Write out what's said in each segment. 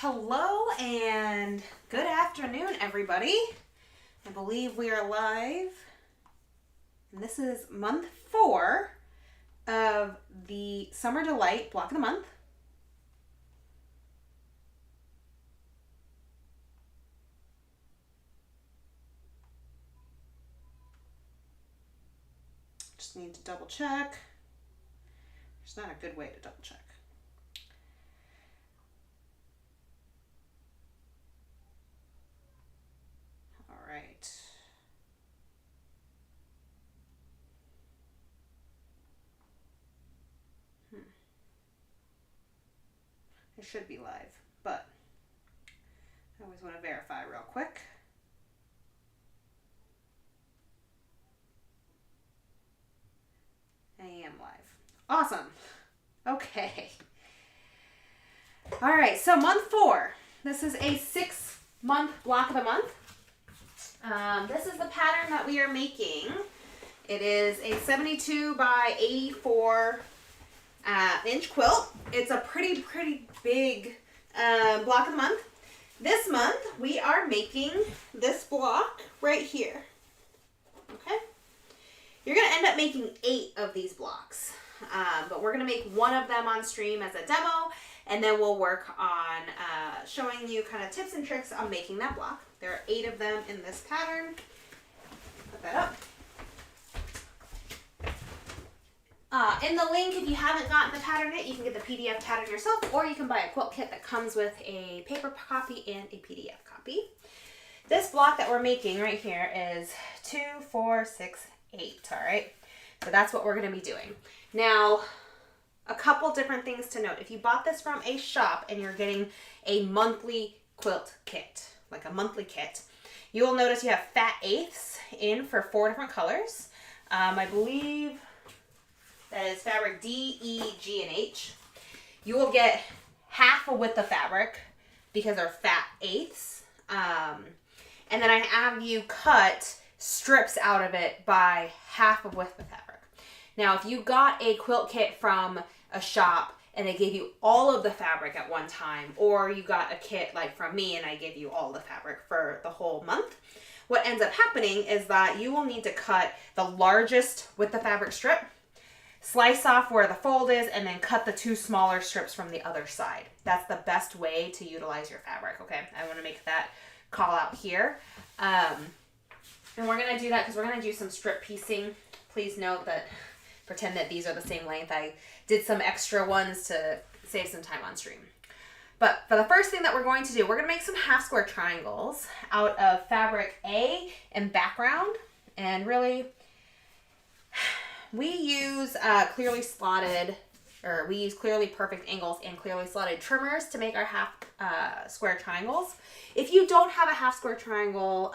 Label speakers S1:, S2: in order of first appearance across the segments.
S1: Hello and good afternoon, everybody. I believe we are live. And this is month 4 of the Summer Delight block of the month. Just need to double check. There's not a good way to double check. All right. It should be live, but I always want to verify real quick. I am live. Awesome. Okay. All right, so month 4. This is a 6-month block of the month. This is the pattern that we are making. It is a 72 by 84 inch quilt. It's a pretty big block of the month. This month we are making this block right here. Okay? You're going to end up making 8 of these blocks. But we're going to make one of them on stream as a demo, and then we'll work on showing you kind of tips and tricks on making that block. There are 8 of them in this pattern. Put that up. In the link, if you haven't gotten the pattern yet, you can get the PDF pattern yourself, or you can buy a quilt kit that comes with a paper copy and a PDF copy. This block that we're making right here is 2, 4, 6, 8, all right? So that's what we're going to be doing. Now, a couple different things to note. If you bought this from a shop and you're getting a monthly quilt kit, like a monthly kit, you will notice you have fat eighths in for 4 different colors. I believe that is fabric D, E, G, and H. You will get half a width of fabric because they're fat eighths. And then I have you cut strips out of it by half a width of fabric. Now, if you got a quilt kit from a shop and they gave you all of the fabric at one time, or you got a kit like from me and I gave you all the fabric for the whole month, what ends up happening is that you will need to cut the largest with the fabric strip, slice off where the fold is, and then cut the 2 smaller strips from the other side. That's the best way to utilize your fabric, okay? I want to make that call out here. And we're going to do that because we're going to do some strip piecing. Please note that, pretend that these are the same length. I did some extra ones to save some time on stream. But for the first thing that we're going to do, we're going to make some half square triangles out of fabric A and background. And really, we use clearly slotted, or we use clearly perfect angles and clearly slotted trimmers to make our half square triangles. If you don't have a half square triangle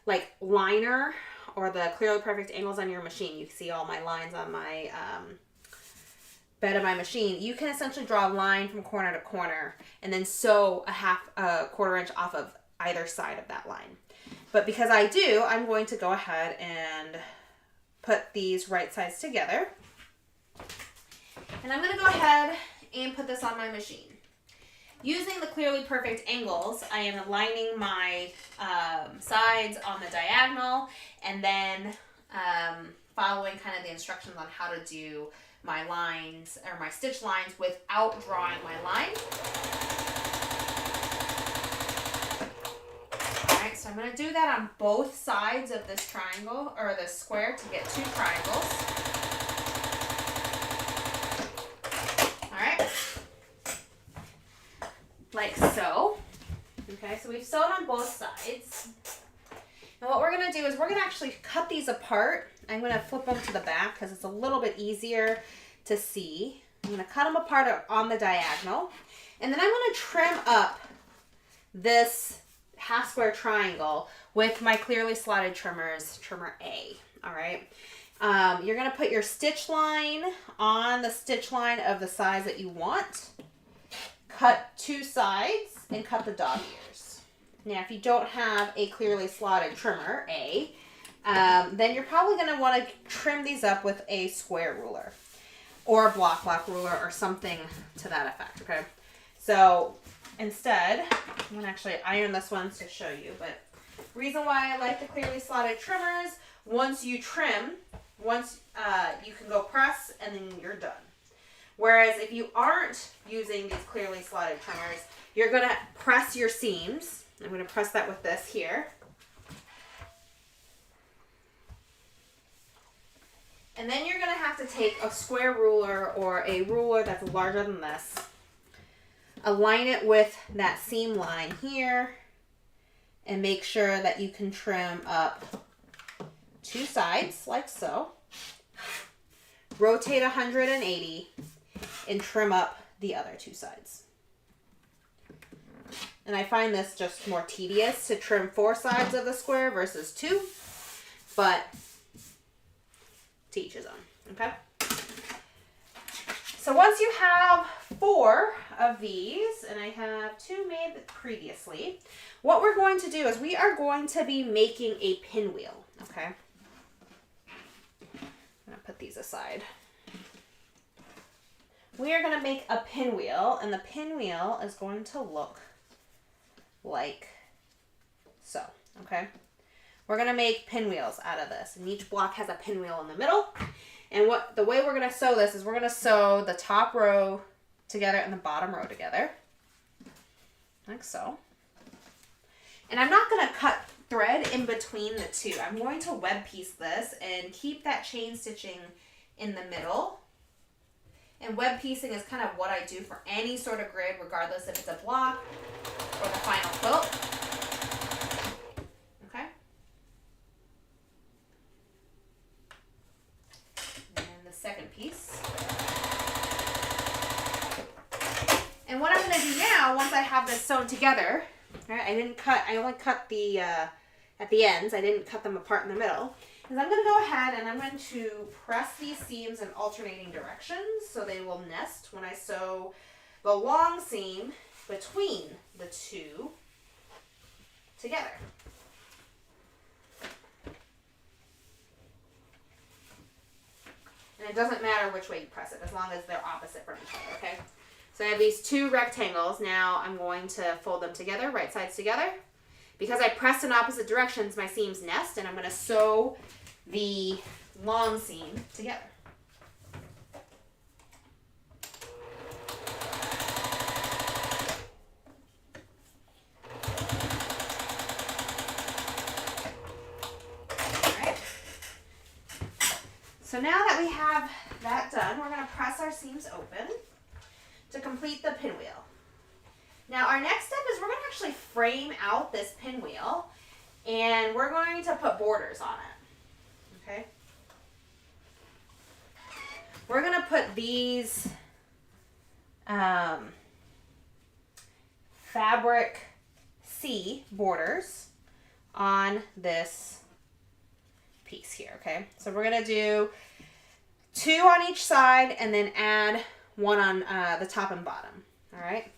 S1: like liner or the clearly perfect angles on your machine, you see all my lines on my bed of my machine, you can essentially draw a line from corner to corner and then sew a quarter inch off of either side of that line. But because I do, I'm going to go ahead and put these right sides together. And I'm going to go ahead and put this on my machine. Using the clearly perfect angles, I am aligning my sides on the diagonal and then following kind of the instructions on how to do my lines or my stitch lines without drawing my line. Alright, so I'm going to do that on both sides of this triangle or this square to get 2 triangles. Alright. Like so. Okay, so we've sewed on both sides. And what we're going to do is we're going to actually cut these apart. I'm going to flip them to the back because it's a little bit easier to see. I'm going to cut them apart on the diagonal. And then I'm going to trim up this half square triangle with my clearly slotted trimmers, trimmer A. All right. You're going to put your stitch line on the stitch line of the size that you want. Cut 2 sides and cut the dog ears. Now, if you don't have a clearly slotted trimmer A, then you're probably going to want to trim these up with a square ruler or a block ruler or something to that effect, okay? So instead, I'm going to actually iron this one to show you, but reason why I like the clearly slotted trimmers, once you trim, you can go press and then you're done. Whereas if you aren't using these clearly slotted trimmers, you're going to press your seams. I'm going to press that with this here. And then you're going to have to take a square ruler or a ruler that's larger than this. Align it with that seam line here. And make sure that you can trim up 2 sides like so. Rotate 180 and trim up the other 2 sides. And I find this just more tedious to trim 4 sides of the square versus 2. But to each his own, okay? So once you have 4 of these, and I have 2 made previously, what we're going to do is we are going to be making a pinwheel, okay? I'm gonna put these aside. We are gonna make a pinwheel, and the pinwheel is going to look like so, okay? We're going to make pinwheels out of this, and each block has a pinwheel in the middle. And the way we're going to sew this is we're going to sew the top row together and the bottom row together, like so. And I'm not going to cut thread in between the two. I'm going to web piece this and keep that chain stitching in the middle. And web piecing is kind of what I do for any sort of grid, regardless if it's a block or the final quilt. Second piece. And what I'm going to do now, once I have this sewn together, right, I only cut the, at the ends, I didn't cut them apart in the middle, is I'm going to go ahead and I'm going to press these seams in alternating directions so they will nest when I sew the long seam between the 2 together. And it doesn't matter which way you press it, as long as they're opposite from each other, okay? So I have these 2 rectangles. Now I'm going to fold them together, right sides together. Because I pressed in opposite directions, my seams nest, and I'm going to sew the long seam together. So now that we have that done, we're going to press our seams open to complete the pinwheel. Now our next step is we're going to actually frame out this pinwheel, and we're going to put borders on it. Okay? We're going to put these fabric C borders on this piece here, okay? So we're going to do 2 on each side and then add 1 on the top and bottom, all right?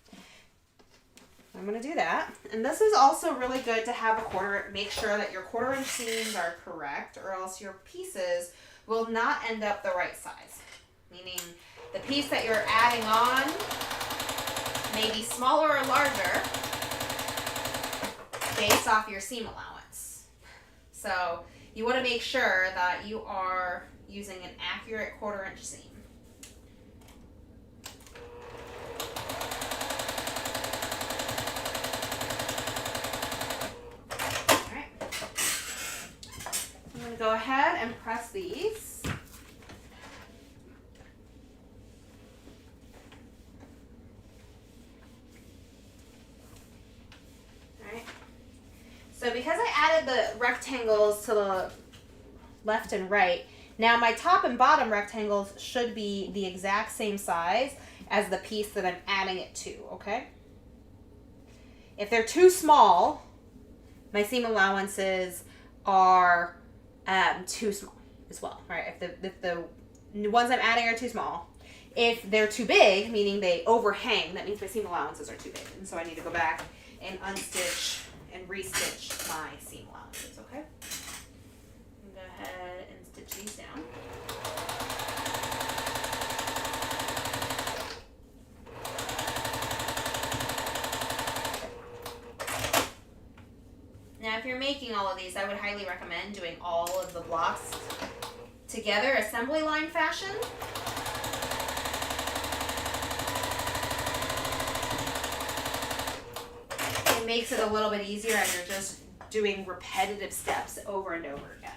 S1: I'm going to do that. And this is also really good to have make sure that your 1/4 inch seams are correct, or else your pieces will not end up the right size. Meaning the piece that you're adding on may be smaller or larger based off your seam allowance. So you want to make sure that you are using an accurate 1/4 inch seam. All right. I'm going to go ahead and press these. So because I added the rectangles to the left and right, now my top and bottom rectangles should be the exact same size as the piece that I'm adding it to, okay? If they're too small, my seam allowances are too small as well, right? If the ones I'm adding are too small. If they're too big, meaning they overhang, that means my seam allowances are too big. And so I need to go back and unstitch and restitch my seam allowances, okay? Go ahead and stitch these down. making all of these, I would highly recommend doing all of the blocks together, assembly line fashion. It makes it a little bit easier as you're just doing repetitive steps over and over again.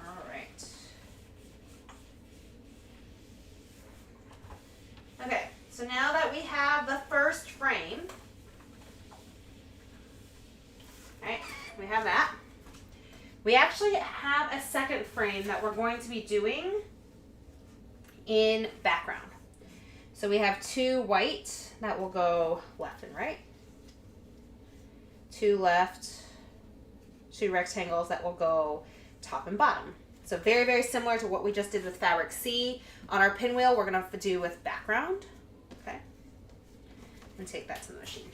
S1: All right. Okay, so now that we have the first frame, right, we have that. We actually have a second frame that we're going to be doing in background. So we have 2 white that will go left and right. 2 left, 2 rectangles that will go top and bottom. So very, very similar to what we just did with fabric C. On our pinwheel, we're gonna do with background. Okay, and take that to the machine.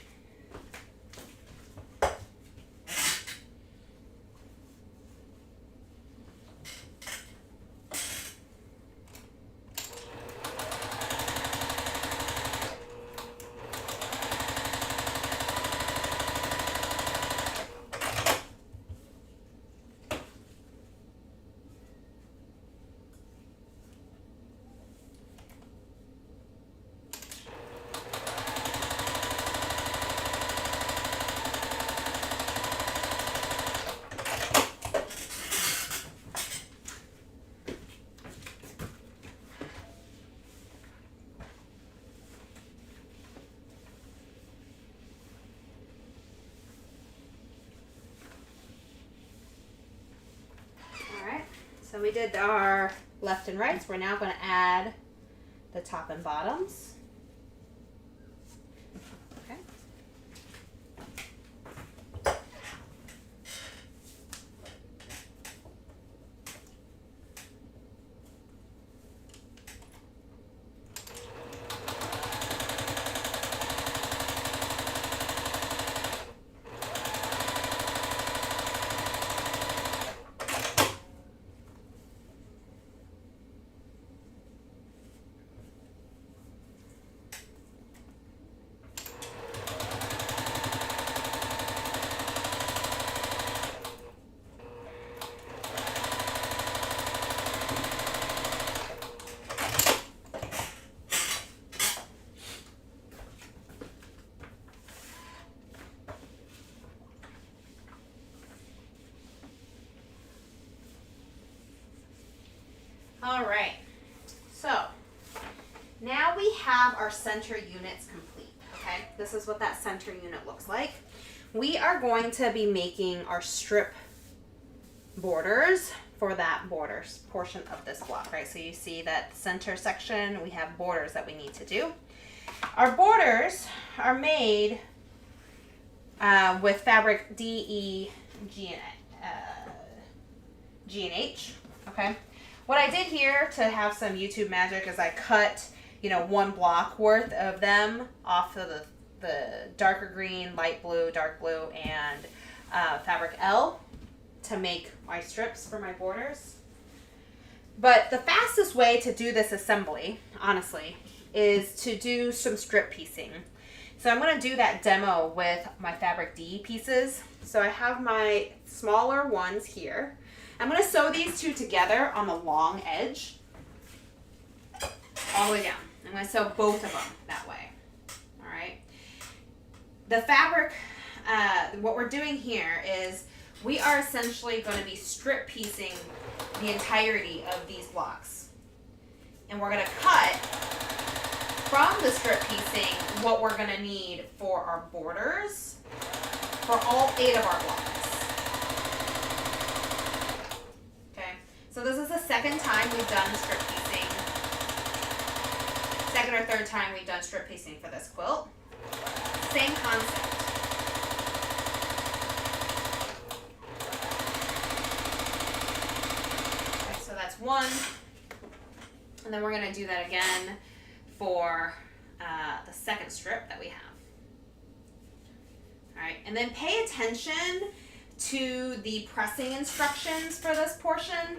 S1: So we did our left and rights. We're now going to add the top and bottoms. Okay. All right, so now we have our center units complete, okay? This is what that center unit looks like. We are going to be making our strip borders for that borders portion of this block, right? So you see that center section, we have borders that we need to do. Our borders are made with fabric D, E, G, and H, okay? What I did here to have some YouTube magic is I cut, you know, 1 block worth of them off of the darker green, light blue, dark blue, and fabric L to make my strips for my borders. But the fastest way to do this assembly, honestly, is to do some strip piecing. So I'm going to do that demo with my fabric D pieces. So I have my smaller ones here. I'm going to sew these 2 together on the long edge, all the way down. I'm going to sew both of them that way, all right? The fabric, what we're doing here is we are essentially going to be strip piecing the entirety of these blocks. And we're going to cut from the strip piecing what we're going to need for our borders for all 8 of our blocks. So this is the second time we've done strip piecing. Second or third time we've done strip piecing for this quilt. Same concept. Okay, so that's 1. And then we're going to do that again for the second strip that we have. All right, and then pay attention to the pressing instructions for this portion.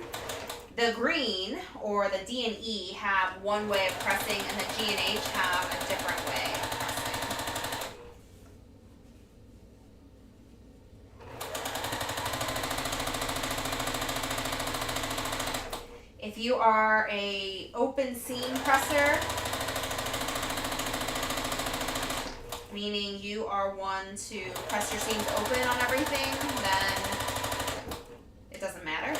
S1: The green, or the D and E, have one way of pressing, and the G and H have a different way of pressing. you are a open seam presser, meaning you are one to press your seams open on everything, then it doesn't matter.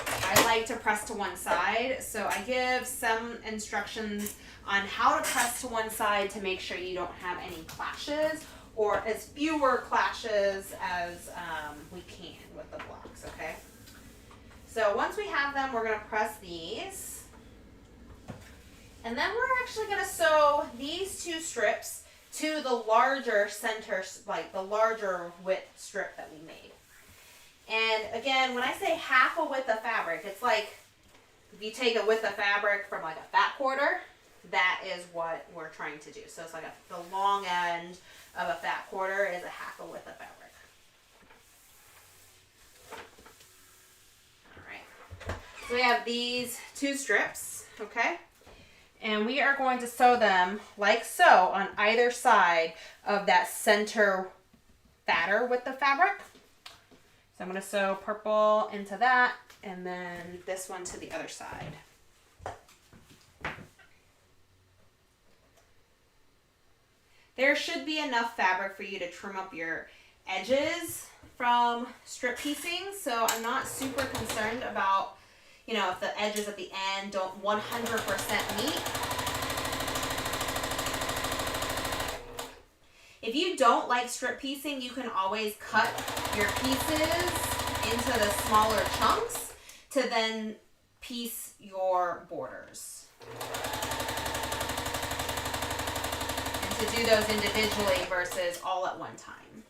S1: I like to press to one side, so I give some instructions on how to press to one side to make sure you don't have any clashes, or as fewer clashes as we can with the blocks, okay? So once we have them, we're gonna press these. And then we're actually gonna sew these two strips to the larger center, like the larger width strip that we made. And again, when I say half a width of fabric, it's like if you take a width of fabric from like a fat quarter, that is what we're trying to do. So it's like the long end of a fat quarter is a half a width of fabric. All right. So we have these two strips, okay? And we are going to sew them like so on either side of that center fatter width of fabric. So I'm going to sew purple into that and then this one to the other side. There should be enough fabric for you to trim up your edges from strip piecing, so I'm not super concerned about, you know, if the edges at the end don't 100% meet. If you don't like strip piecing, you can always cut your pieces into the smaller chunks to then piece your borders. To do those individually versus all at one time.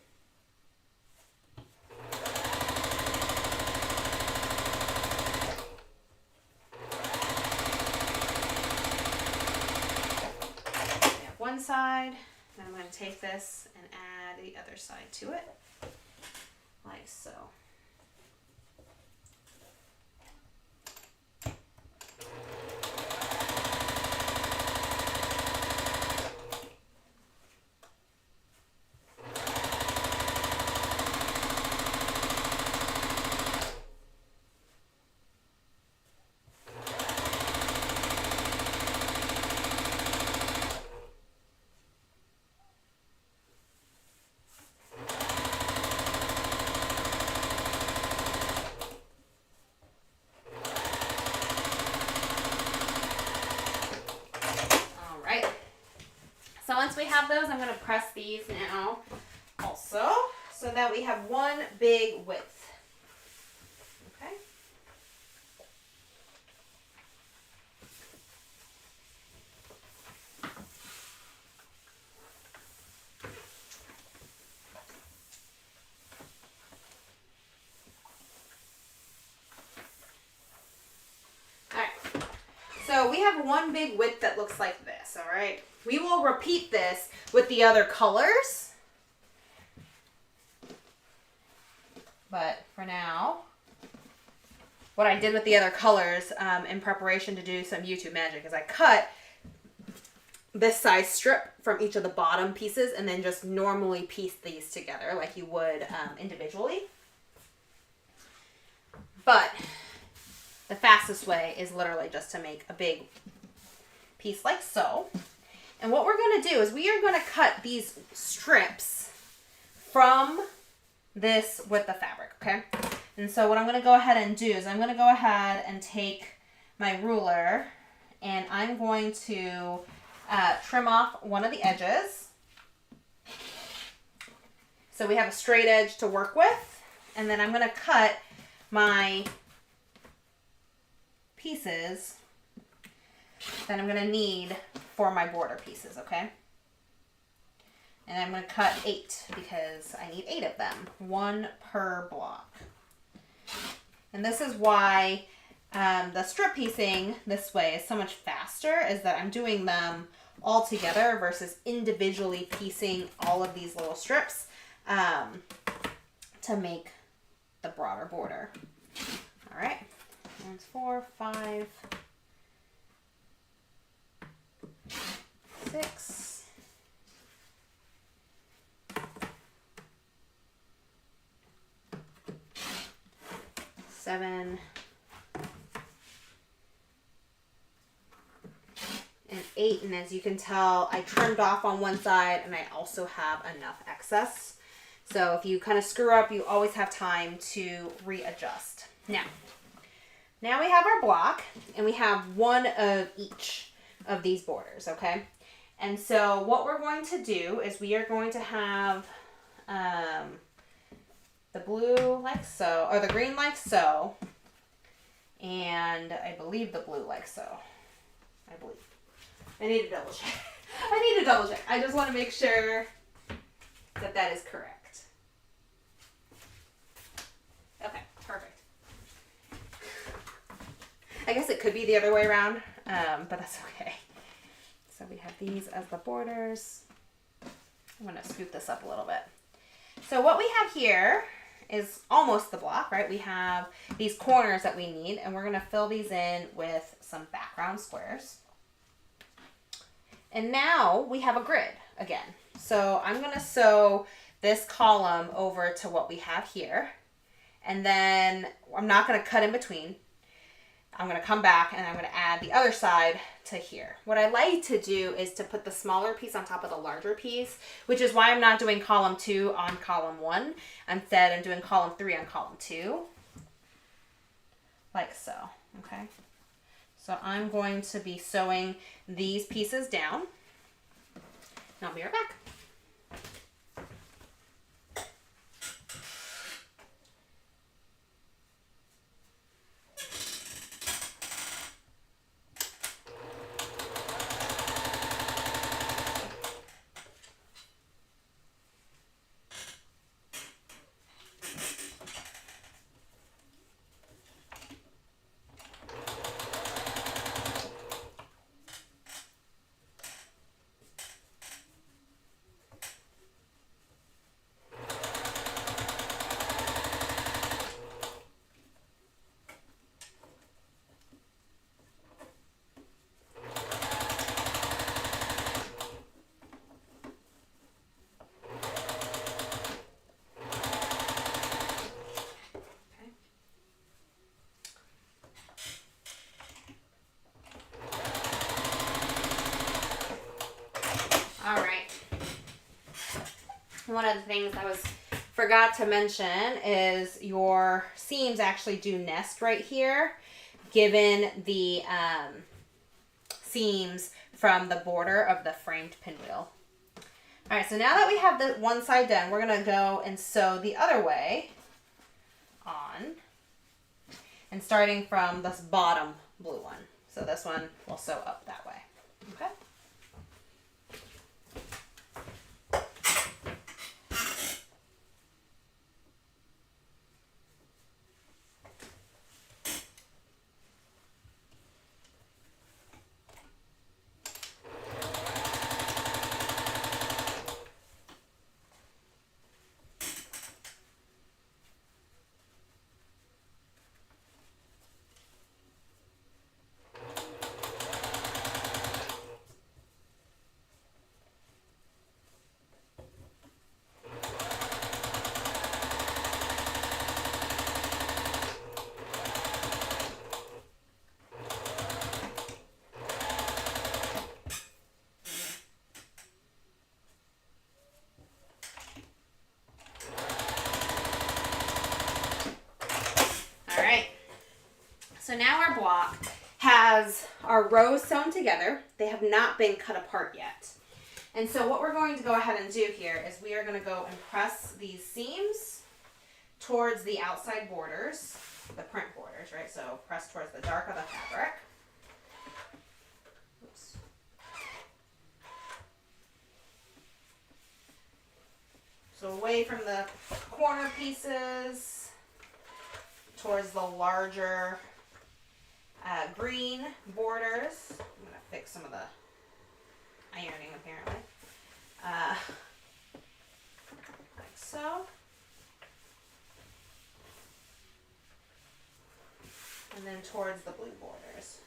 S1: We have one side, then I'm going to take this and add the other side to it, like so. So once we have those, I'm going to press these now also so that we have one big width. Okay. All right. So we have one big width that looks like this, all right? We will repeat this with the other colors. But for now, what I did with the other colors in preparation to do some YouTube magic is I cut this size strip from each of the bottom pieces and then just normally piece these together like you would individually. But the fastest way is literally just to make a big piece like so. And what we're going to do is we are going to cut these strips from this with the fabric, okay? And so what I'm going to go ahead and do is I'm going to go ahead and take my ruler and I'm going to trim off one of the edges. So we have a straight edge to work with. And then I'm going to cut my pieces that I'm going to need for my border pieces, okay? And I'm going to cut 8 because I need 8 of them, 1 per block. And this is why the strip piecing this way is so much faster, is that I'm doing them all together versus individually piecing all of these little strips to make the broader border. All right, that's 4, 5, 6, 7, 8, and as you can tell, I trimmed off on one side and I also have enough excess. So if you kind of screw up, you always have time to readjust. Now we have our block, and we have one of each of these borders, okay? And so what we're going to do is we are going to have the blue like so, or the green like so, and I believe the blue like so. I believe. I need to double check. I just want to make sure that that is correct. Okay, perfect. I guess it could be the other way around, but that's okay. So we have these as the borders. I'm going to scoot this up a little bit. So what we have here is almost the block, right? We have these corners that we need, and we're going to fill these in with some background squares. And now we have a grid again. So I'm going to sew this column over to what we have here. And then I'm not going to cut in between. I'm going to come back and I'm going to add the other side to here. What I like to do is to put the smaller piece on top of the larger piece, which is why I'm not doing column 2 on column 1. Instead, I'm doing column 3 on column 2, like so, okay? So I'm going to be sewing these pieces down, and I'll be right back. All right. One of the things I forgot to mention is your seams actually do nest right here, given the seams from the border of the framed pinwheel. All right, so now that we have the one side done, we're gonna go and sew the other way on, and starting from this bottom blue one. So this one will sew up that way, okay? So now our block has our rows sewn together. They have not been cut apart yet. And so what we're going to go ahead and do here is we are going to go and press these seams towards the outside borders, the print borders, right? So press towards the dark of the fabric. Oops. So away from the corner pieces, towards the larger green borders. I'm going to fix some of the ironing apparently. Like so. And then towards the blue borders.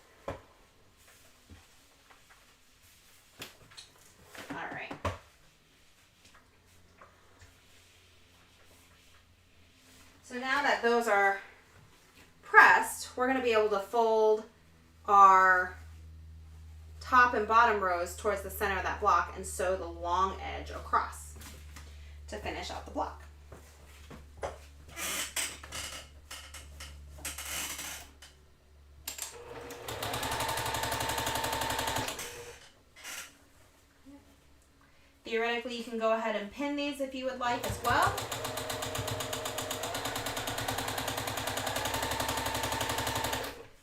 S1: All right. So now that those are pressed, we're going to be able to fold our top and bottom rows towards the center of that block and sew the long edge across to finish out the block. Theoretically, you can go ahead and pin these if you would like as well.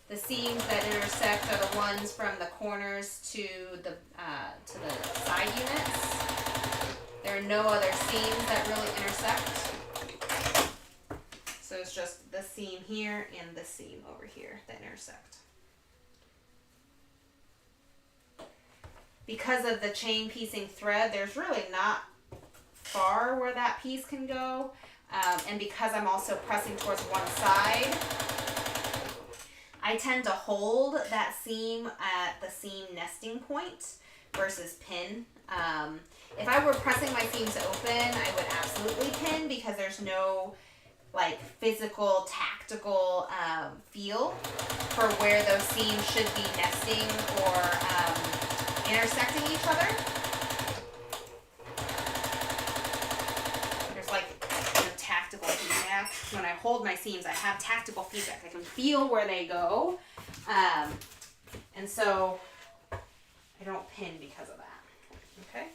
S1: The seams that intersect are the ones from the corners to the side units. There are no other seams that really intersect. So it's just the seam here and the seam over here that intersect. Because of the chain piecing thread, there's really not far where that piece can go. And because I'm also pressing towards one side, I tend to hold that seam at the seam nesting point versus pin. If I were pressing my seams open, I would absolutely pin because there's no like physical, tactical feel for where those seams should be nesting or intersecting each other. There's like tactical feedback. When I hold my seams, I have tactical feedback. I can feel where they go. And so I don't pin because of that. Okay?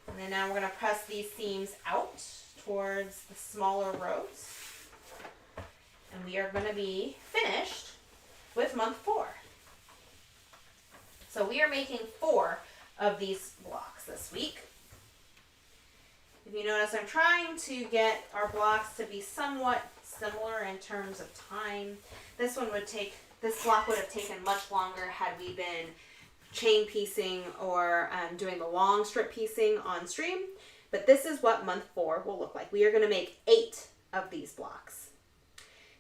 S1: And then now we're going to press these seams out towards the smaller rows. And we are going to be finished with month 4. So we are making 4 of these blocks this week. If you notice, I'm trying to get our blocks to be somewhat similar in terms of time. This block would have taken much longer had we been chain piecing or doing the long strip piecing on stream. But this is what month 4 will look like. We are going to make 8 of these blocks.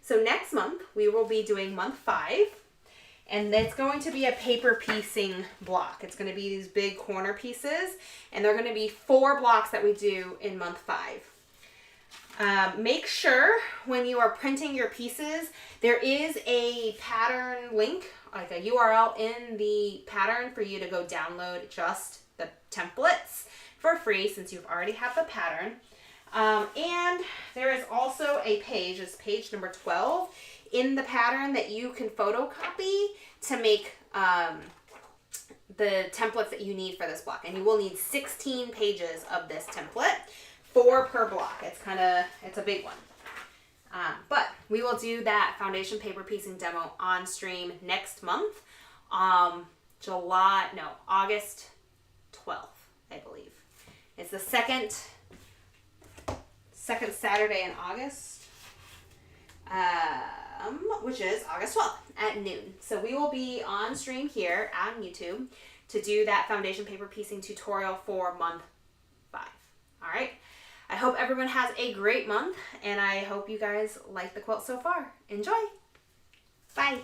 S1: So next month, we will be doing month 5. And it's going to be a paper piecing block. It's going to be these big corner pieces. And they're going to be 4 blocks that we do in month 5. Make sure when you are printing your pieces, there is a pattern link, like a URL in the pattern for you to go download just the templates for free since you've already have the pattern. And there is also a page, it's page number 12, in the pattern that you can photocopy to make the templates that you need for this block. And you will need 16 pages of this template, 4 per block. It's a big one. But we will do that foundation paper piecing demo on stream next month, August 12th, I believe. It's the second Saturday in August, which is August 12th at noon. So we will be on stream here on YouTube to do that foundation paper piecing tutorial for month 5. All right. I hope everyone has a great month, and I hope you guys like the quilt so far. Enjoy. Bye.